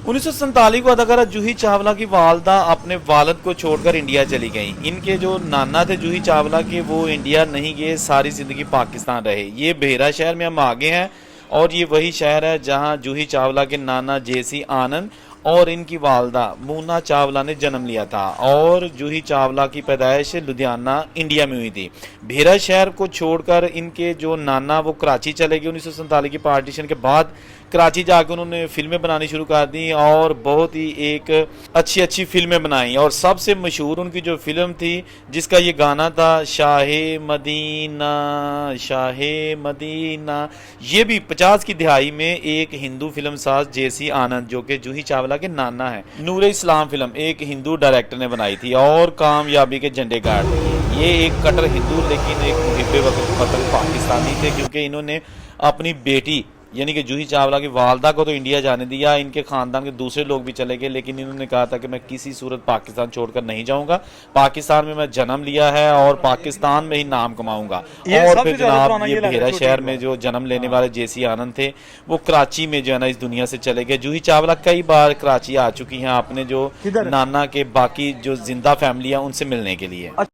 1947 को अदाकारा जूही चावला की वालदा अपने वालिद को छोड़कर इंडिया चली गईं। इनके जो नाना थे जूही चावला के, वो इंडिया नहीं गए, सारी जिंदगी पाकिस्तान रहे। ये बेहरा शहर में हम आगे हैं और ये वही शहर है जहां जूही चावला के नाना जेसी आनंद और इनकी वालदा मूना चावला ने जन्म लिया था। और जूही चावला की पैदाइश लुधियाना इंडिया में हुई थी। बेहरा शहर को छोड़कर इनके जो नाना वो कराची चले गए 1947 की पार्टीशन के बाद। कराची जाकर उन्होंने फिल्में बनानी शुरू कर दी और बहुत ही एक अच्छी फिल्में बनाई। और सबसे मशहूर उनकी जो फिल्म थी जिसका ये गाना था, शाहे मदीना शाहे मदीना, ये भी 50 की दिहाई में एक हिंदू फिल्म साज जेसी आनंद, जो कि जूही चावला के नाना है, नूरे इस्लाम फिल्म एक हिंदू डायरेक्टर ने बनाई थी और कामयाबी के झंडे गाड़ दिए। ये एक कट्टर हिंदू लेकिन एक मुहिब्बे वतन पाकिस्तानी थे, क्योंकि इन्होंने अपनी बेटी यानी कि जूही चावला की वालदा को तो इंडिया जाने दिया। इनके खानदान के दूसरे लोग भी चले गए, लेकिन इन्होंने कहा था कि मैं किसी सूरत पाकिस्तान छोड़कर नहीं जाऊंगा। पाकिस्तान में मैं जन्म लिया है और पाकिस्तान में ही नाम कमाऊंगा। और फिर जनाब ये बेहरा शहर में जो जन्म लेने वाले जेसी आनंद थे वो कराची में जो है ना इस दुनिया से चले गए। जूही चावला कई बार कराची आ चुकी हैं अपने जो नाना के बाकी जो जिंदा फैमिली है उनसे मिलने के लिए।